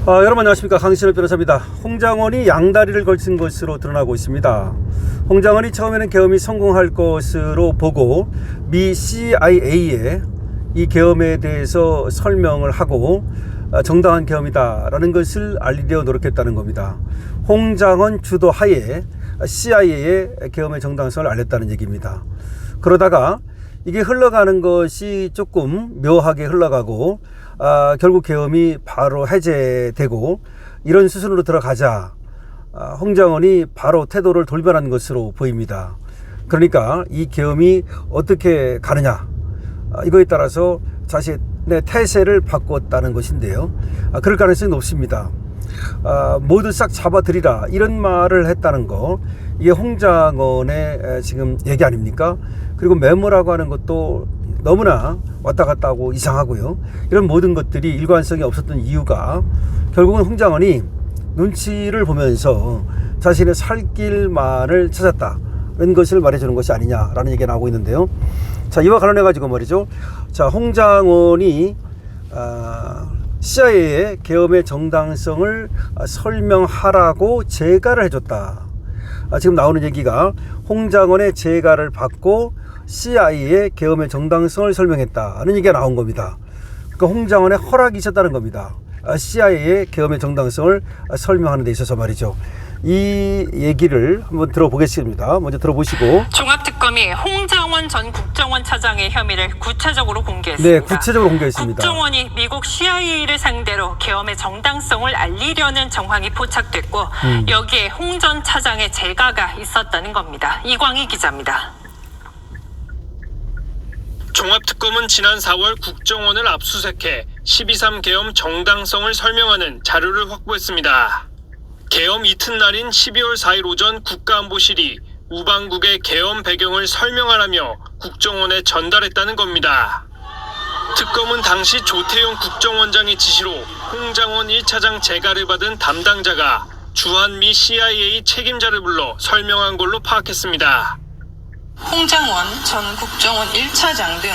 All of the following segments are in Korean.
여러분 안녕하십니까, 강신호 변호사입니다. 홍장원이 양다리를 걸친 것으로 드러나고 있습니다. 홍장원이 처음에는 계엄이 성공할 것으로 보고 미 CIA에 이 계엄에 대해서 설명을 하고 정당한 계엄이다 라는 것을 알리려 노력했다는 겁니다. 홍장원 주도 하에 CIA의 계엄의 정당성을 알렸다는 얘기입니다. 그러다가 이게 흘러가는 것이 조금 묘하게 흘러가고 결국 계엄이 바로 해제되고 이런 수순으로 들어가자 홍장원이 바로 태도를 돌변한 것으로 보입니다. 그러니까 이 계엄이 어떻게 가느냐, 이거에 따라서 자신의 태세를 바꿨다는 것인데요. 그럴 가능성이 높습니다. 모두 싹 잡아들이라 이런 말을 했다는 거, 이게 홍장원의 지금 얘기 아닙니까? 그리고 메모라고 하는 것도 너무나 왔다 갔다 하고 이상하고요. 이런 모든 것들이 일관성이 없었던 이유가 결국은 홍장원이 눈치를 보면서 자신의 살 길만을 찾았다는 것을 말해주는 것이 아니냐라는 얘기가 나오고 있는데요. 자, 이와 관련해 가지고 말이죠. 자, 홍장원이 CIA의 계엄의 정당성을 설명하라고 재가를 해줬다. 지금 나오는 얘기가 홍장원의 재가를 받고 CIA의 계엄의 정당성을 설명했다는 얘기가 나온 겁니다. 그러니까 홍장원의 허락이 있었다는 겁니다. CIA의 계엄의 정당성을 설명하는 데 있어서 말이죠. 이 얘기를 한번 들어보겠습니다. 먼저 들어보시고. 종합특검이 홍장원 전 국정원 차장의 혐의를 구체적으로 공개했습니다. 네, 구체적으로 공개했습니다. 국정원이 미국 CIA를 상대로 계엄의 정당성을 알리려는 정황이 포착됐고 여기에 홍 전 차장의 재가가 있었다는 겁니다. 이광희 기자입니다. 종합특검은 지난 4월 국정원을 압수수색해 12.3 계엄 정당성을 설명하는 자료를 확보했습니다. 계엄 이튿날인 12월 4일 오전 국가안보실이 우방국의 계엄 배경을 설명하라며 국정원에 전달했다는 겁니다. 특검은 당시 조태용 국정원장의 지시로 홍장원 1차장 재가를 받은 담당자가 주한미 CIA 책임자를 불러 설명한 걸로 파악했습니다. 홍장원 전 국정원 1차장 등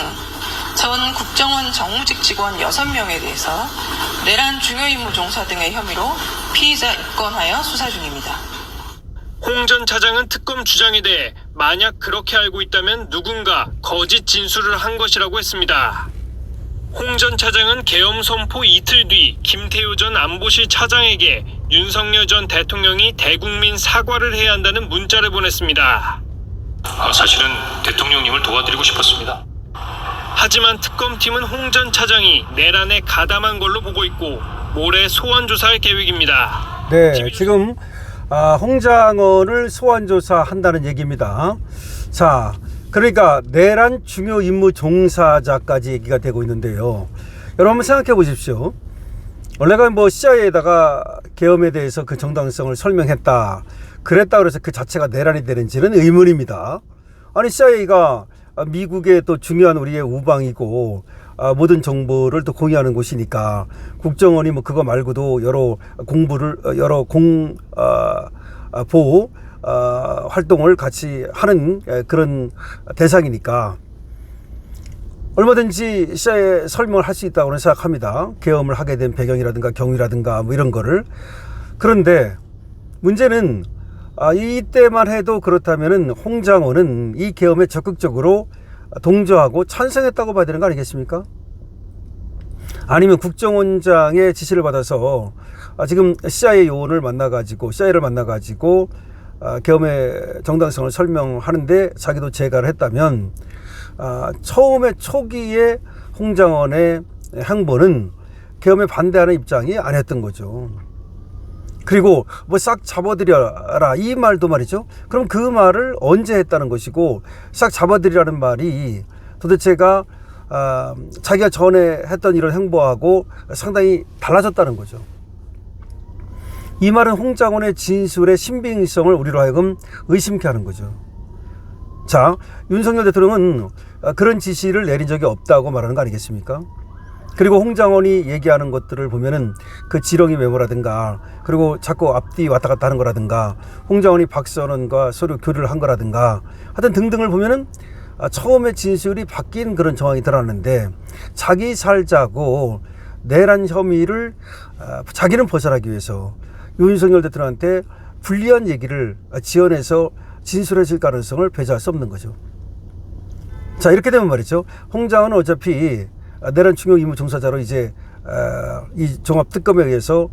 전 국정원 정무직 직원 6명에 대해서 내란 중요 임무 종사 등의 혐의로 피의자 입건하여 수사 중입니다. 홍 전 차장은 특검 주장에 대해 만약 그렇게 알고 있다면 누군가 거짓 진술을 한 것이라고 했습니다. 홍 전 차장은 계엄 선포 이틀 뒤 김태효 전 안보실 차장에게 윤석열 전 대통령이 대국민 사과를 해야 한다는 문자를 보냈습니다. 사실은 대통령님을 도와드리고 싶었습니다. 하지만 특검팀은 홍 전 차장이 내란에 가담한 걸로 보고 있고 모레 소환 조사할 계획입니다. 네, 지금 홍장원을 소환 조사한다는 얘기입니다. 자, 그러니까 내란 중요 임무 종사자까지 얘기가 되고 있는데요. 여러분 한번 생각해 보십시오. 원래가 뭐 CIA에다가 계엄에 대해서 그 정당성을 설명했다, 그랬다 그래서 그 자체가 내란이 되는지는 의문입니다. 아니, CIA가 미국의 또 중요한 우리의 우방이고 모든 정보를 또 공유하는 곳이니까 국정원이 뭐 그거 말고도 여러 보호 활동을 같이 하는 그런 대상이니까 얼마든지 CIA에 설명을 할 수 있다고 생각합니다. 계엄을 하게 된 배경이라든가 경위라든가 뭐 이런 거를. 그런데 문제는 이때만 해도 그렇다면은 홍장원은 이 계엄에 적극적으로 동조하고 찬성했다고 봐야 되는 거 아니겠습니까? 아니면 국정원장의 지시를 받아서 지금 CIA 요원을 만나가지고 CIA를 만나가지고 계엄의 정당성을 설명하는데 자기도 재가를 했다면 처음에 초기에 홍장원의 행보는 계엄에 반대하는 입장이 아니었던 거죠. 그리고 뭐 싹 잡아들여라 이 말도 말이죠. 그럼 그 말을 언제 했다는 것이고, 싹 잡아들이라는 말이 도대체가 자기가 전에 했던 이런 행보하고 상당히 달라졌다는 거죠. 이 말은 홍장원의 진술의 신빙성을 우리로 하여금 의심케 하는 거죠. 자, 윤석열 대통령은 그런 지시를 내린 적이 없다고 말하는 거 아니겠습니까? 그리고 홍장원이 얘기하는 것들을 보면은 그 지렁이 메모라든가, 그리고 자꾸 앞뒤 왔다 갔다 하는 거라든가, 홍장원이 박선원과 서로 교류를 한 거라든가, 하여튼 등등을 보면은 처음에 진술이 바뀐 그런 정황이 드러났는데, 자기 살자고 내란 혐의를 자기는 벗어나기 위해서 윤석열 대통령한테 불리한 얘기를 지어내서 진술해줄 가능성을 배제할 수 없는 거죠. 자, 이렇게 되면 말이죠. 홍 장관은 어차피 내란 중요 임무 종사자로 이제 이 종합특검에 의해서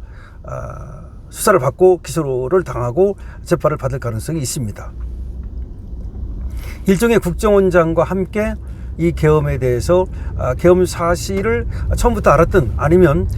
수사를 받고 기소를 당하고 재판을 받을 가능성이 있습니다. 일종의 국정원장과 함께 이 계엄에 대해서 계엄 사실을 처음부터 알았든 아니면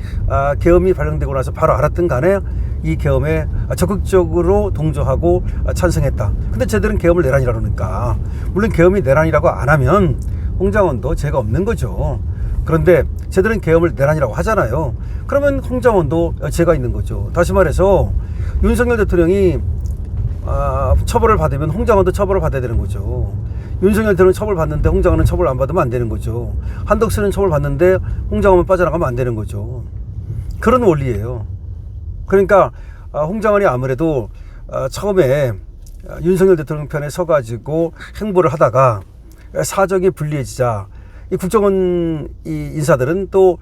계엄이 발령되고 나서 바로 알았든 간에 이 계엄에 적극적으로 동조하고 찬성했다. 근데 쟤들은 계엄을 내란이라고 그러니까 물론 계엄이 내란이라고 안 하면 홍 장관도 죄가 없는 거죠. 그런데 쟤들은 계엄을 내란이라고 하잖아요. 그러면 홍 장관도 죄가 있는 거죠. 다시 말해서 윤석열 대통령이 처벌을 받으면 홍 장관도 처벌을 받아야 되는 거죠. 윤석열 대통령 처벌 받는데 홍 장관은 처벌 안 받으면 안 되는 거죠. 한덕수는 처벌 받는데 홍 장관은 빠져나가면 안 되는 거죠. 그런 원리예요. 그러니까 홍 장관이 아무래도 처음에 윤석열 대통령 편에 서가지고 행보를 하다가 사정이 불리해지자 이 국정원 이 인사들은 또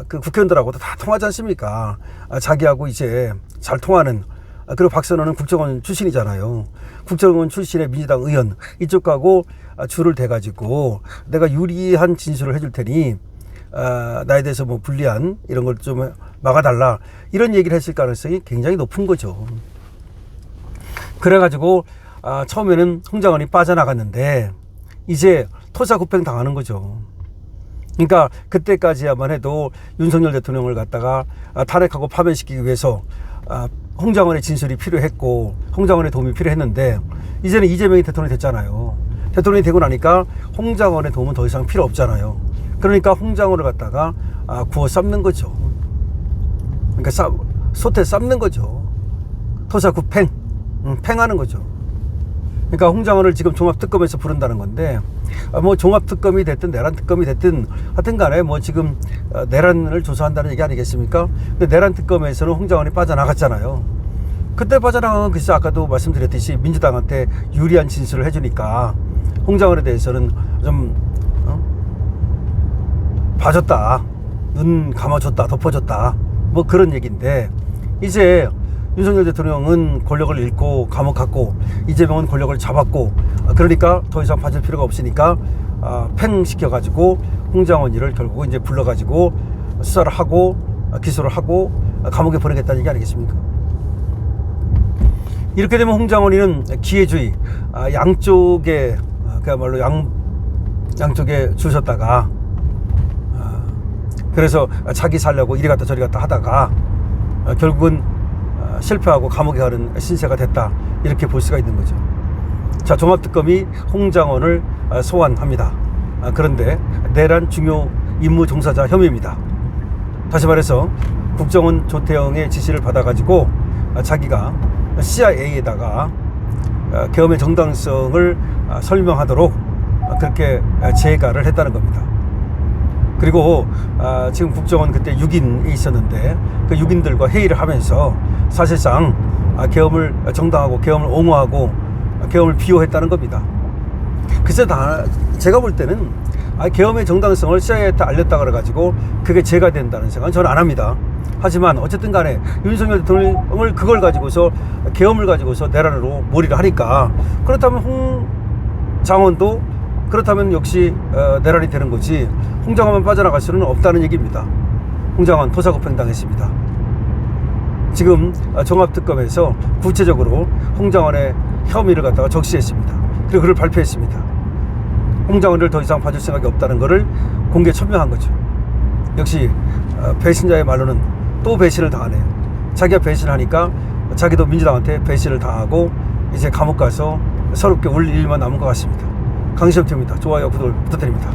그 국회의원들하고도 다 통하지 않습니까? 자기하고 이제 잘 통하는 그리고 박선원은 국정원 출신이잖아요. 국정원 출신의 민주당 의원 이쪽하고 줄을 대가지고 내가 유리한 진술을 해줄 테니 나에 대해서 뭐 불리한 이런 걸 좀 막아달라 이런 얘기를 했을 가능성이 굉장히 높은 거죠. 그래가지고 처음에는 홍 장관이 빠져나갔는데 이제 토사구팽 당하는 거죠. 그러니까 그때까지야만 해도 윤석열 대통령을 갖다가 탄핵하고 파면시키기 위해서 홍 장관의 진술이 필요했고 홍 장관의 도움이 필요했는데 이제는 이재명이 대통령이 됐잖아요. 대통령이 되고 나니까 홍 장관의 도움은 더 이상 필요 없잖아요. 그러니까 홍 장관을 갖다가 구워 삶는 거죠. 그러니까 솥에 삶는 거죠. 토사구팽, 팽하는 거죠. 그러니까 홍 장관을 지금 종합특검에서 부른다는 건데 뭐 종합특검이 됐든 내란특검이 됐든 하여튼 간에 뭐 지금 내란을 조사한다는 얘기 아니겠습니까? 근데 내란특검에서는 홍 장관이 빠져나갔잖아요. 그때 빠져나간 글쎄 아까도 말씀드렸듯이 민주당한테 유리한 진술을 해주니까 홍 장관에 대해서는 좀 봐줬다, 눈 감아줬다, 덮어줬다 뭐 그런 얘기인데 이제 윤석열 대통령은 권력을 잃고 감옥 갔고 이재명은 권력을 잡았고 그러니까 더 이상 봐줄 필요가 없으니까 팽시켜가지고 홍 장관이를 결국 이제 불러가지고 수사를 하고 기소를 하고 감옥에 보내겠다는 얘기 아니겠습니까? 이렇게 되면 홍 장관이는 기회주의 양쪽에 그야말로 양쪽에 주셨다가 그래서 자기 살려고 이리 갔다 저리 갔다 하다가 결국은 실패하고 감옥에 가는 신세가 됐다 이렇게 볼 수가 있는 거죠. 자, 종합특검이 홍 장관을 소환합니다. 그런데 내란 중요 임무 종사자 혐의입니다. 다시 말해서 국정원 조태영의 지시를 받아가지고 자기가 CIA에다가 계엄의 정당성을 설명하도록 그렇게 제가를 했다는 겁니다. 그리고 지금 국정원 그때 6인이 있었는데 그 6인들과 회의를 하면서 사실상 계엄을 정당하고 계엄을 옹호하고 계엄을 비호했다는 겁니다. 글쎄 제가 볼 때는 계엄의 정당성을 CIA한테 알렸다 그래가지고 그게 죄가 된다는 생각은 저는 안 합니다. 하지만 어쨌든 간에 윤석열 대통령을 그걸 가지고서 계엄을 가지고서 내란으로 몰이를 하니까 그렇다면 홍 장관도 그렇다면 역시 내란이 되는 거지 홍 장관만 빠져나갈 수는 없다는 얘기입니다. 홍 장관 토사구팽 당했습니다. 지금 종합특검에서 구체적으로 홍 장관의 혐의를 갖다가 적시했습니다. 그리고 그걸 발표했습니다. 홍 장관을 더 이상 봐줄 생각이 없다는 것을 공개 천명한 거죠. 역시 배신자의 말로는 또 배신을 당하네요. 자기가 배신하니까 자기도 민주당한테 배신을 당하고 이제 감옥 가서 서럽게 울 일만 남은 것 같습니다. 강시험태입니다. 좋아요, 구독을 부탁드립니다.